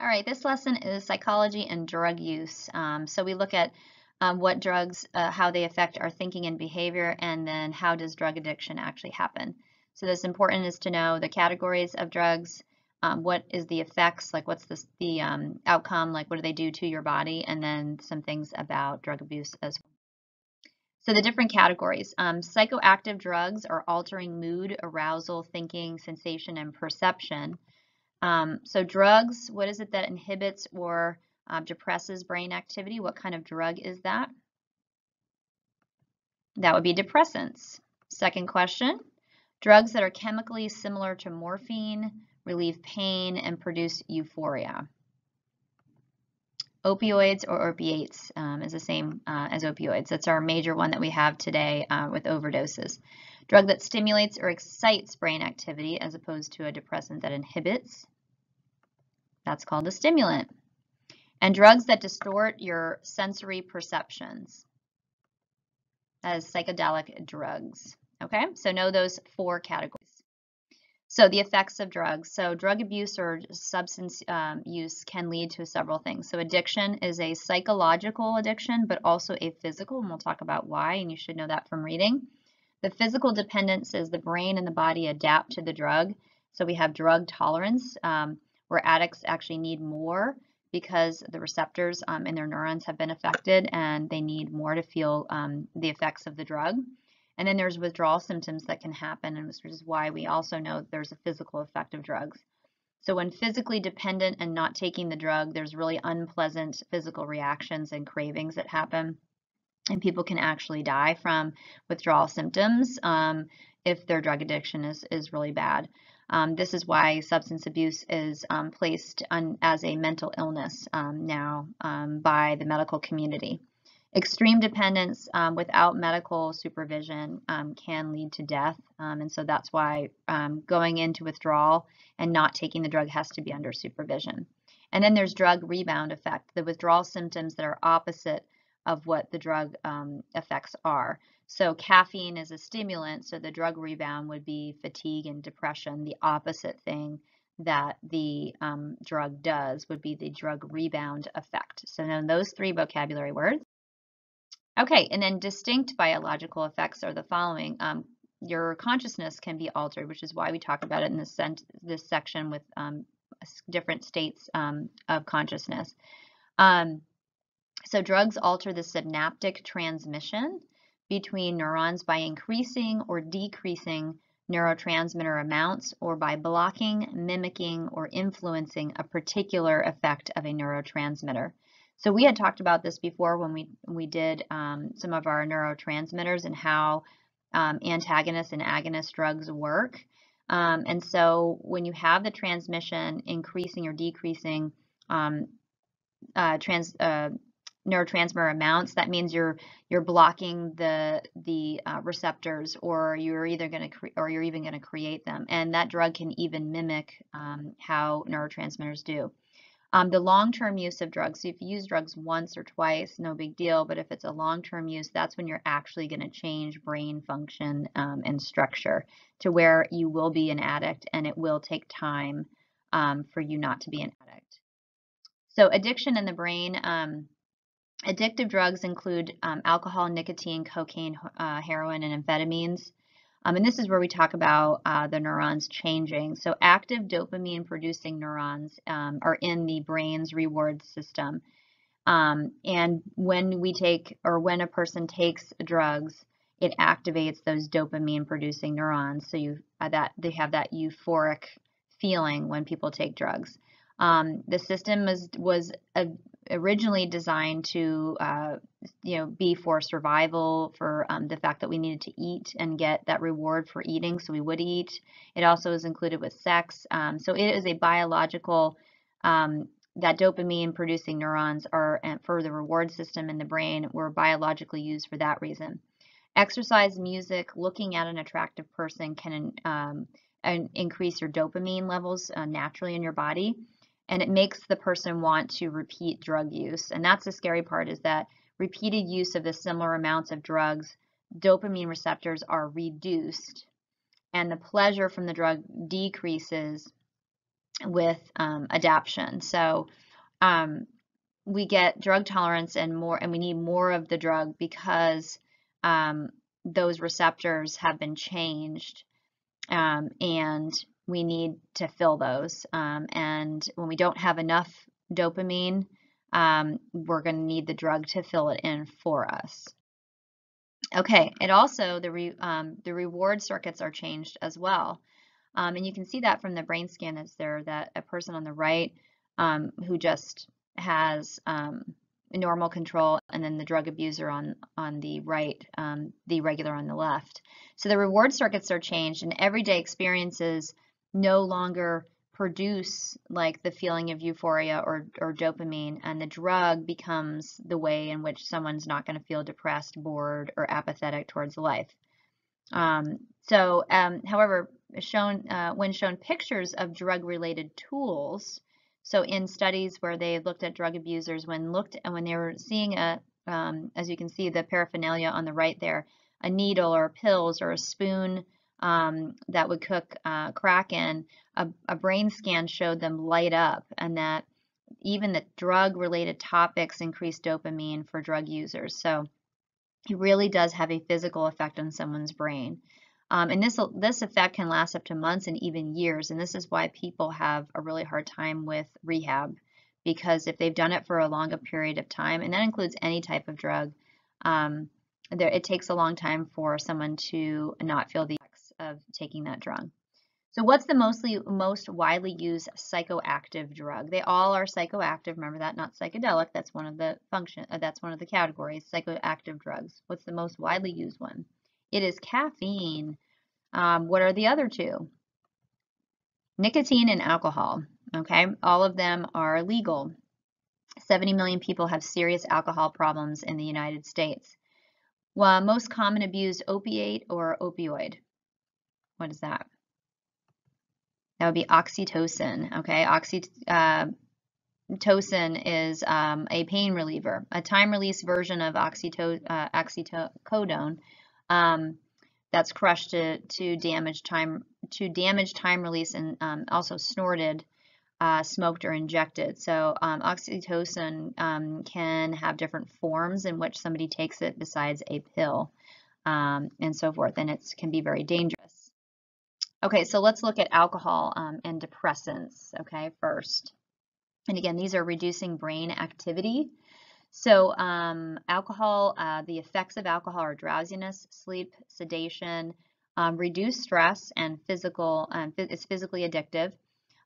All right, this lesson is psychology and drug use. So we look at what drugs, how they affect our thinking and behavior, and then how does drug addiction actually happen. So this important is to know the categories of drugs, what is the effects, like what's the outcome, like what do they do to your body, and then some things about drug abuse as well. So the different categories, psychoactive drugs are altering mood, arousal, thinking, sensation, and perception. So drugs, what is it that inhibits or depresses brain activity? What kind of drug is that? That would be depressants. Second question, drugs that are chemically similar to morphine, relieve pain, and produce euphoria. Opioids or opiates is the same as opioids. That's our major one that we have today with overdoses. Drug that stimulates or excites brain activity as opposed to a depressant that inhibits. That's called a stimulant. And drugs that distort your sensory perceptions as psychedelic drugs. Okay, so know those four categories. So the effects of drugs. So drug abuse or substance use can lead to several things. So addiction is a psychological addiction, but also a physical, and we'll talk about why, and you should know that from reading. The physical dependence is the brain and the body adapt to the drug. So we have drug tolerance, where addicts actually need more because the receptors in their neurons have been affected and they need more to feel the effects of the drug. And then there's withdrawal symptoms that can happen, and which is why we also know there's a physical effect of drugs. So when physically dependent and not taking the drug, there's really unpleasant physical reactions and cravings that happen. And people can actually die from withdrawal symptoms if their drug addiction is really bad. This is why substance abuse is placed as a mental illness now by the medical community. Extreme dependence without medical supervision can lead to death, and so that's why going into withdrawal and not taking the drug has to be under supervision. And then there's drug rebound effect, the withdrawal symptoms that are opposite of what the drug effects are. So caffeine is a stimulant, so the drug rebound would be fatigue and depression. The opposite thing that the drug does would be the drug rebound effect. So now those three vocabulary words. Okay, and then distinct biological effects are the following. Your consciousness can be altered, which is why we talk about it in this section with different states of consciousness. So drugs alter the synaptic transmission between neurons by increasing or decreasing neurotransmitter amounts or by blocking, mimicking, or influencing a particular effect of a neurotransmitter. So we had talked about this before when we did some of our neurotransmitters and how antagonist and agonist drugs work. And so when you have the transmission increasing or decreasing neurotransmitter amounts, that means you're blocking the receptors, or you're either going to or you're even going to create them, and that drug can even mimic how neurotransmitters do. The long-term use of drugs, so if you use drugs once or twice, no big deal, but if it's a long-term use, that's when you're actually going to change brain function and structure to where you will be an addict, and it will take time for you not to be an addict. So addiction in the brain, addictive drugs include alcohol, nicotine, cocaine, heroin, and amphetamines. And this is where we talk about the neurons changing. So active dopamine producing neurons are in the brain's reward system. And when we take, or when a person takes drugs, it activates those dopamine producing neurons. So they have that euphoric feeling when people take drugs. The system was originally designed to be for survival, for the fact that we needed to eat and get that reward for eating, so we would eat. It also is included with sex. So it is a biological, that dopamine producing neurons are for the reward system in the brain were biologically used for that reason. Exercise, music, looking at an attractive person can increase your dopamine levels naturally in your body. And it makes the person want to repeat drug use. And that's the scary part, is that repeated use of the similar amounts of drugs, dopamine receptors are reduced and the pleasure from the drug decreases with adaption. So we get drug tolerance and we need more of the drug because those receptors have been changed, and we need to fill those. And when we don't have enough dopamine, we're going to need the drug to fill it in for us. Okay, it also, the reward circuits are changed as well. And you can see that from the brain scan that's there, that a person on the right who just has normal control, and then the drug abuser on the right, the regular on the left. So the reward circuits are changed, and everyday experiences no longer produce like the feeling of euphoria or dopamine, and the drug becomes the way in which someone's not going to feel depressed, bored, or apathetic towards life. However, when shown pictures of drug-related tools, so in studies where they looked at drug abusers, when they were seeing as you can see, the paraphernalia on the right there, a needle or pills or a spoon that would cook crack in, a brain scan showed them light up, and that even the drug-related topics increased dopamine for drug users. So it really does have a physical effect on someone's brain. And this effect can last up to months and even years. And this is why people have a really hard time with rehab, because if they've done it for a longer period of time, and that includes any type of drug, it takes a long time for someone to not feel the effects of taking that drug. So what's the most widely used psychoactive drug? They all are psychoactive. Remember that, not psychedelic. That's one of the that's one of the categories, psychoactive drugs. What's the most widely used one? It is caffeine. What are the other two? Nicotine and alcohol. Okay, all of them are legal. 70 million people have serious alcohol problems in the United States. Well, most common abused opiate or opioid. What is that? That would be oxytocin. Okay, oxytocin is a pain reliever, a time-release version of oxycodone that's crushed to damage time release, and also snorted, smoked, or injected. So oxytocin can have different forms in which somebody takes it besides a pill, and so forth, and it can be very dangerous. Okay, so let's look at alcohol and depressants, okay, first. And again, these are reducing brain activity. So alcohol, the effects of alcohol are drowsiness, sleep, sedation, reduced stress, and it's physically addictive.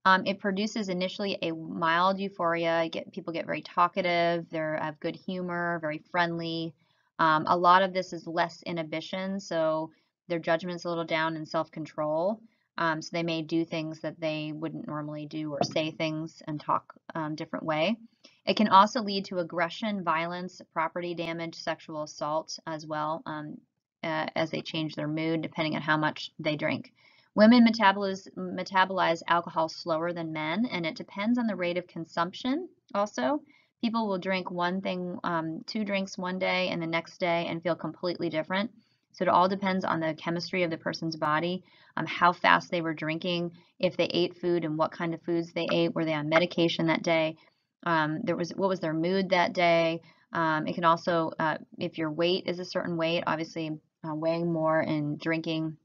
It produces initially a mild euphoria. People get very talkative, they have good humor, very friendly. A lot of this is less inhibition, so their judgment's a little down, and self-control. So they may do things that they wouldn't normally do, or say things and talk different way. It can also lead to aggression, violence, property damage, sexual assault as well, as they change their mood depending on how much they drink. Women metabolize alcohol slower than men, and it depends on the rate of consumption also. People will drink 2 drinks one day and the next day and feel completely different. So it all depends on the chemistry of the person's body, how fast they were drinking, if they ate food and what kind of foods they ate, were they on medication that day, what was their mood that day. It can also, if your weight is a certain weight, obviously weighing more and drinking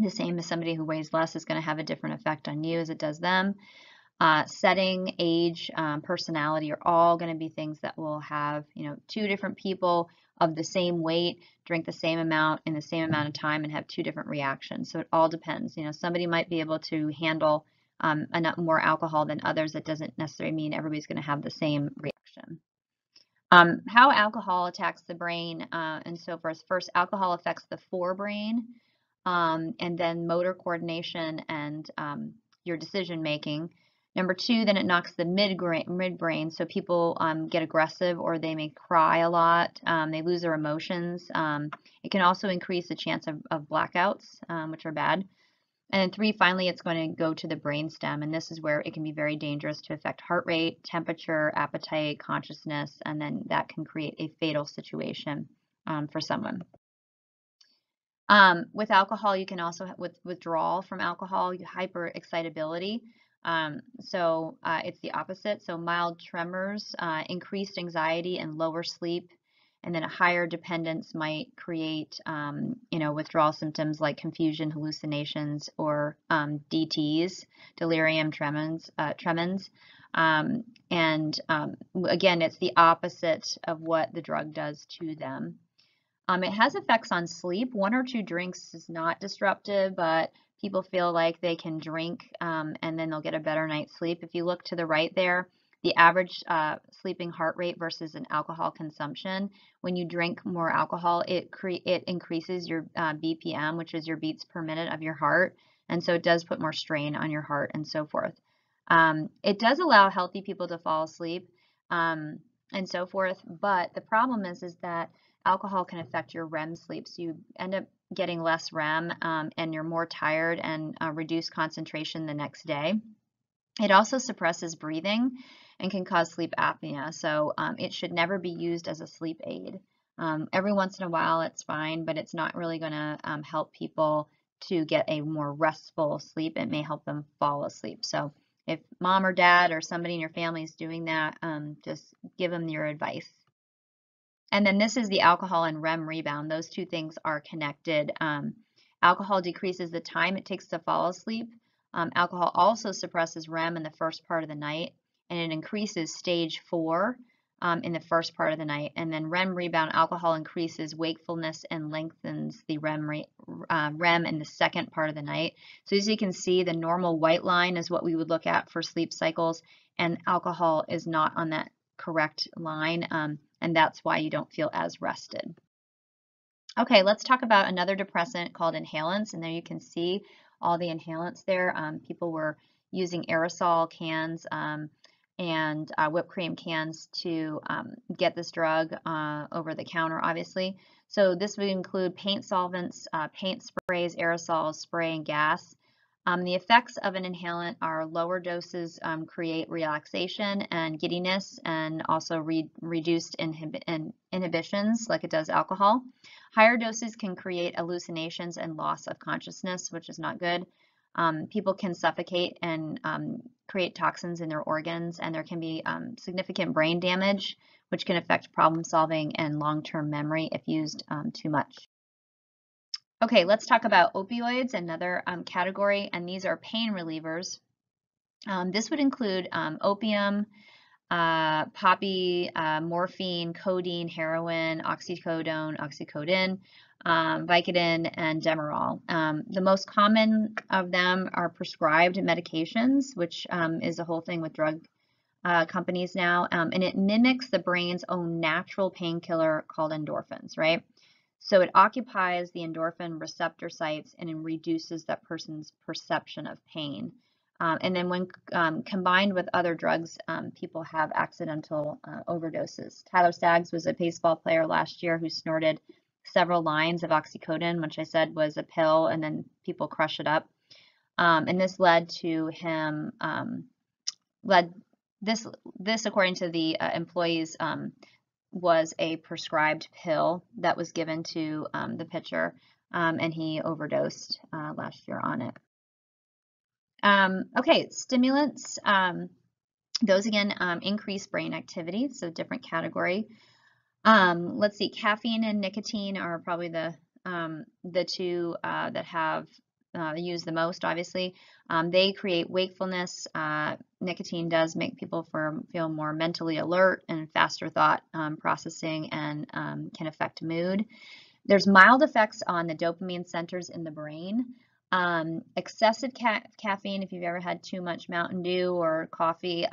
the same as somebody who weighs less is going to have a different effect on you as it does them. Setting, age, personality are all going to be things that will have, 2 different people of the same weight drink the same amount in the same amount of time and have 2 different reactions. So it all depends. Somebody might be able to handle enough more alcohol than others. That doesn't necessarily mean everybody's going to have the same reaction. How alcohol attacks the brain and so forth. First, alcohol affects the forebrain, and then motor coordination and your decision making. Number 2, then it knocks the midbrain, so people get aggressive, or they may cry a lot. They lose their emotions. It can also increase the chance of blackouts, which are bad. And then 3, finally, it's going to go to the brainstem, and this is where it can be very dangerous to affect heart rate, temperature, appetite, consciousness, and then that can create a fatal situation for someone. With alcohol, you can also have withdrawal from alcohol, hyperexcitability. It's the opposite. So mild tremors, increased anxiety and lower sleep, and then a higher dependence might create, withdrawal symptoms like confusion, hallucinations, or DTs, delirium tremens. Again, it's the opposite of what the drug does to them. It has effects on sleep. 1 or 2 drinks is not disruptive, but people feel like they can drink and then they'll get a better night's sleep. If you look to the right there, the average sleeping heart rate versus an alcohol consumption. When you drink more alcohol, it increases your BPM, which is your beats per minute of your heart, and so it does put more strain on your heart and so forth. It does allow healthy people to fall asleep and so forth, but the problem is that alcohol can affect your REM sleep, so you end up getting less REM and you're more tired and reduced concentration the next day. It also suppresses breathing and can cause sleep apnea, so it should never be used as a sleep aid. Every once in a while it's fine, but it's not really going to help people to get a more restful sleep. It may help them fall asleep. So if mom or dad or somebody in your family is doing that, just give them your advice. And then this is the alcohol and REM rebound. Those two things are connected. Alcohol decreases the time it takes to fall asleep. Alcohol also suppresses REM in the first part of the night, and it increases stage 4 in the first part of the night. And then REM rebound, alcohol increases wakefulness and lengthens the REM in the second part of the night. So as you can see, the normal white line is what we would look at for sleep cycles, and alcohol is not on that correct line, and that's why you don't feel as rested. Okay, let's talk about another depressant called inhalants, and there you can see all the inhalants there. People were using aerosol cans and whipped cream cans to get this drug over the counter, obviously. So this would include paint solvents, paint sprays, aerosols, spray, and gas. The effects of an inhalant are lower doses create relaxation and giddiness, and also reduced inhibitions like it does alcohol. Higher doses can create hallucinations and loss of consciousness, which is not good. People can suffocate and create toxins in their organs, and there can be significant brain damage, which can affect problem solving and long-term memory if used too much. Okay, let's talk about opioids, another category, and these are pain relievers. This would include opium, poppy, morphine, codeine, heroin, oxycodone, oxycodone, Vicodin, and Demerol. The most common of them are prescribed medications, which is a whole thing with drug companies now, and it mimics the brain's own natural painkiller called endorphins, right? So it occupies the endorphin receptor sites and it reduces that person's perception of pain. And then when combined with other drugs, people have accidental overdoses. Tyler Staggs was a baseball player last year who snorted several lines of oxycodone, which I said was a pill, and then people crush it up. And this led to him, this according to the employees, was a prescribed pill that was given to the pitcher, and he overdosed last year on it. Okay, stimulants, those again increase brain activity, so different category. Let's see, caffeine and nicotine are probably the two that have used the most, obviously. They create wakefulness. Nicotine does make people feel more mentally alert and faster thought processing, and can affect mood. There's mild effects on the dopamine centers in the brain. Excessive caffeine, if you've ever had too much Mountain Dew or coffee,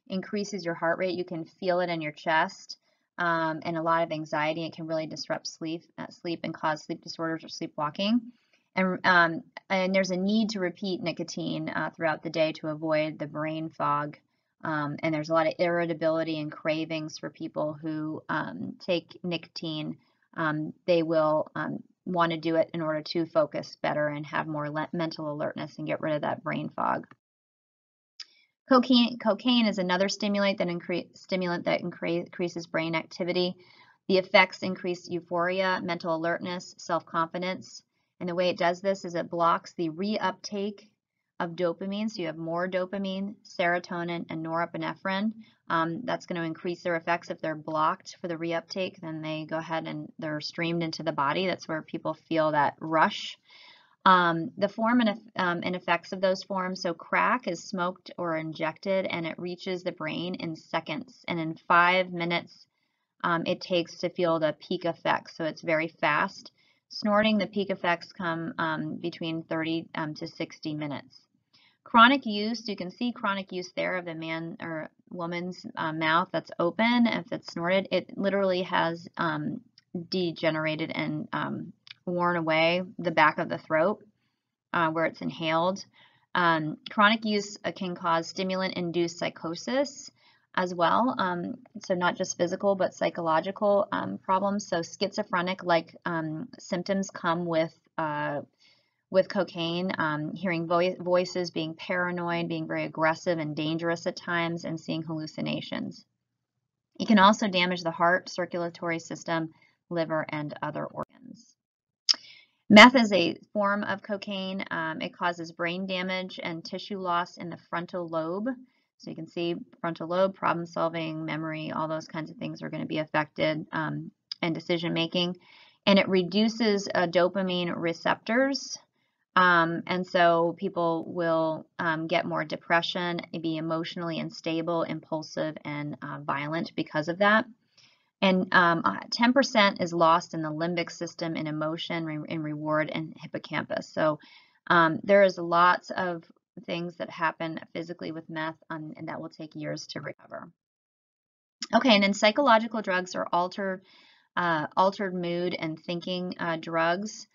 increases your heart rate. You can feel it in your chest, and a lot of anxiety. It can really disrupt sleep and cause sleep disorders or sleepwalking. And there's a need to repeat nicotine throughout the day to avoid the brain fog. And there's a lot of irritability and cravings for people who take nicotine. They will want to do it in order to focus better and have more mental alertness and get rid of that brain fog. Cocaine is another stimulant that increases brain activity. The effects increase euphoria, mental alertness, self-confidence. And the way it does this is it blocks the reuptake of dopamine, so you have more dopamine, serotonin, and norepinephrine. That's going to increase their effects. If they're blocked for the reuptake, then they go ahead and they're streamed into the body. That's where people feel that rush. The form and effects of those forms, so crack is smoked or injected, and it reaches the brain in seconds, and in 5 minutes it takes to feel the peak effects, so it's very fast. Snorting, the peak effects come between 30 to 60 minutes. Chronic use, you can see chronic use there of the man or woman's mouth that's open. If it's snorted, it literally has degenerated and worn away the back of the throat where it's inhaled. Chronic use can cause stimulant-induced psychosis as well, so not just physical but psychological problems. So schizophrenic-like symptoms come with cocaine, hearing voices, being paranoid, being very aggressive and dangerous at times, and seeing hallucinations. It can also damage the heart, circulatory system, liver, and other organs. Meth is a form of cocaine. It causes brain damage and tissue loss in the frontal lobe. So you can see frontal lobe, problem solving, memory, all those kinds of things are going to be affected, and decision making. And it reduces dopamine receptors. And so people will get more depression, be emotionally unstable, impulsive, and violent because of that. And 10% is lost in the limbic system in emotion, in reward, and hippocampus. So there is lots of things that happen physically with meth, and that will take years to recover. Okay, and then psychological drugs are altered mood and thinking drugs.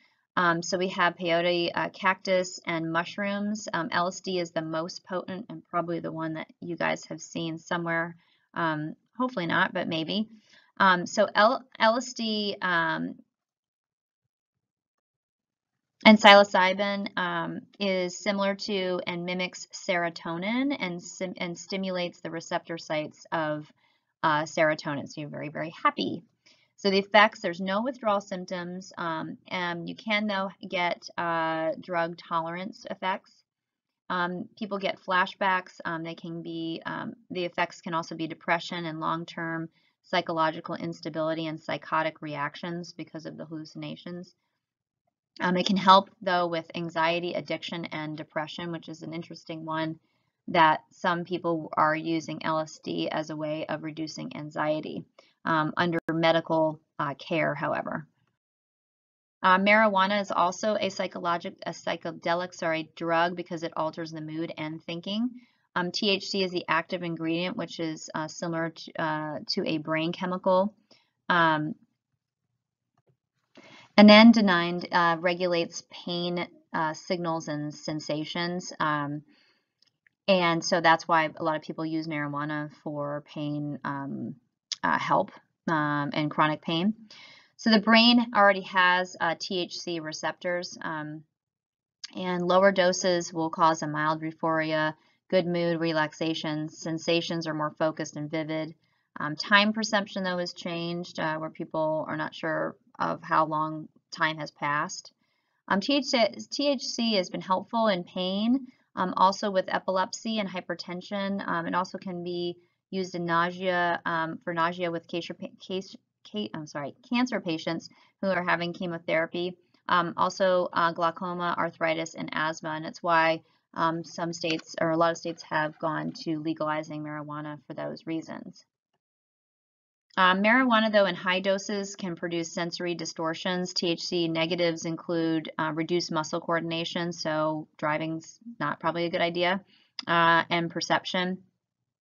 So we have peyote, cactus, and mushrooms. LSD is the most potent and probably the one that you guys have seen somewhere. Hopefully not, but maybe. So LSD and psilocybin is similar to and mimics serotonin and stimulates the receptor sites of serotonin. So you're very, very happy. So the effects, there's no withdrawal symptoms. You can, though, get drug tolerance effects. People get flashbacks. They can be, the effects can also be depression and long-term psychological instability and psychotic reactions because of the hallucinations. It can help, though, with anxiety, addiction, and depression, which is an interesting one, that some people are using LSD as a way of reducing anxiety under medical care, however. Marijuana is also a psychedelic drug because it alters the mood and thinking. THC is the active ingredient, which is similar to a brain chemical. Anandamide regulates pain signals and sensations. And so that's why a lot of people use marijuana for pain help and chronic pain. So the brain already has THC receptors, and lower doses will cause a mild euphoria, good mood, relaxation. Sensations are more focused and vivid. Time perception, though, is changed, where people are not sure of how long time has passed. THC has been helpful in pain, also with epilepsy and hypertension. It also can be used in nausea, for nausea with cancer patients who are having chemotherapy. Also glaucoma, arthritis, and asthma, and it's why some states, or a lot of states, have gone to legalizing marijuana for those reasons. Marijuana, though, in high doses can produce sensory distortions. THC negatives include reduced muscle coordination, so driving's not probably a good idea, and perception.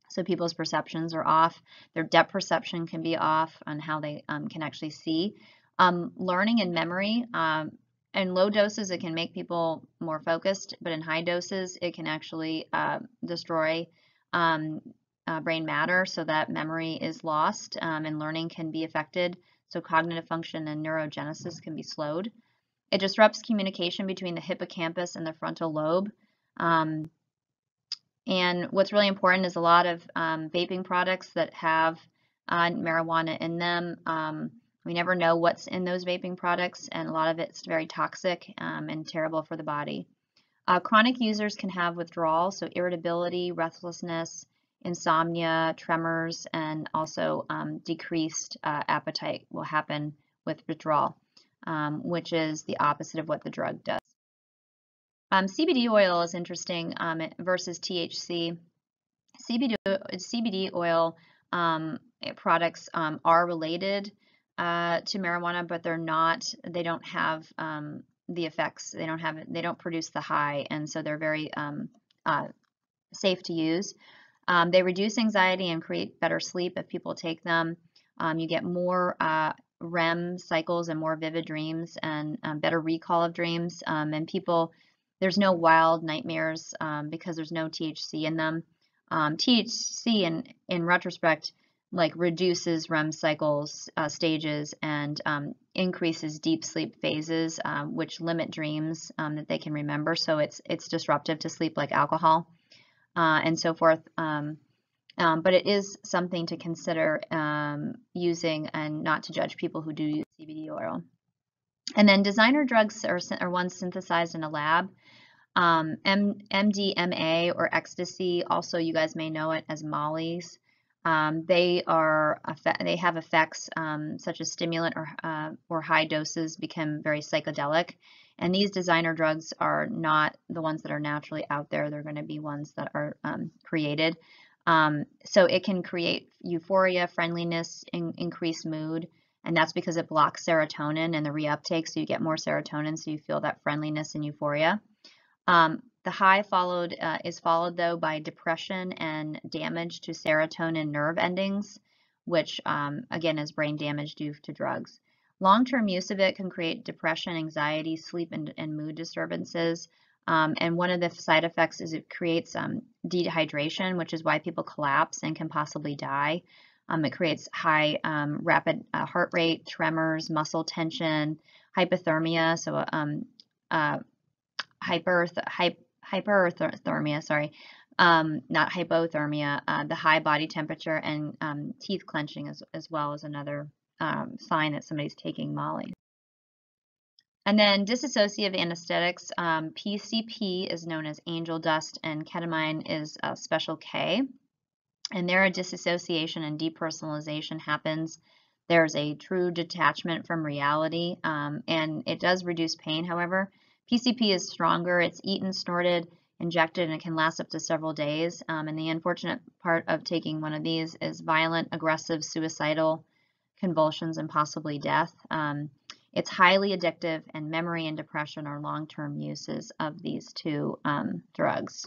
So people's perceptions are off. Their depth perception can be off on how they can actually see. Learning and memory, in low doses it can make people more focused, but in high doses it can actually destroy brain matter, so that memory is lost, and learning can be affected. So cognitive function and neurogenesis can be slowed. It disrupts communication between the hippocampus and the frontal lobe. And what's really important is a lot of vaping products that have marijuana in them. We never know what's in those vaping products, and a lot of it's very toxic and terrible for the body. Chronic users can have withdrawal, so irritability, restlessness, insomnia, tremors, and also decreased appetite will happen with withdrawal, which is the opposite of what the drug does. CBD oil is interesting versus THC. CBD oil products are related to marijuana, but they're not. They don't have the effects. They don't produce the high, and so they're very safe to use. They reduce anxiety and create better sleep if people take them. You get more REM cycles and more vivid dreams and better recall of dreams. And people, there's no wild nightmares because there's no THC in them. THC, in retrospect, like reduces REM cycles stages and increases deep sleep phases, which limit dreams that they can remember. So it's disruptive to sleep, like alcohol and so forth. But it is something to consider using, and not to judge people who do use CBD oil. And then designer drugs are ones synthesized in a lab. MDMA or ecstasy, also you guys may know it as mollies. They have effects such as stimulant or high doses become very psychedelic. And these designer drugs are not the ones that are naturally out there. They're going to be ones that are created. So it can create euphoria, friendliness, increased mood, and that's because it blocks serotonin and the reuptake, so you get more serotonin, so you feel that friendliness and euphoria. The high is followed though by depression and damage to serotonin nerve endings, which again is brain damage due to drugs. Long-term use of it can create depression, anxiety, sleep, and mood disturbances. And one of the side effects is it creates dehydration, which is why people collapse and can possibly die. It creates high rapid heart rate, tremors, muscle tension, hypothermia, so hyperthermia, sorry, not hypothermia, the high body temperature, and teeth clenching as well as another sign that somebody's taking Molly. And then dissociative anesthetics, PCP is known as angel dust, and ketamine is special K. And there a dissociation and depersonalization happens. There's a true detachment from reality, and it does reduce pain, however. PCP is stronger. It's eaten, snorted, injected, and it can last up to several days. And the unfortunate part of taking one of these is violent, aggressive, suicidal convulsions, and possibly death. It's highly addictive, and memory and depression are long-term uses of these two drugs.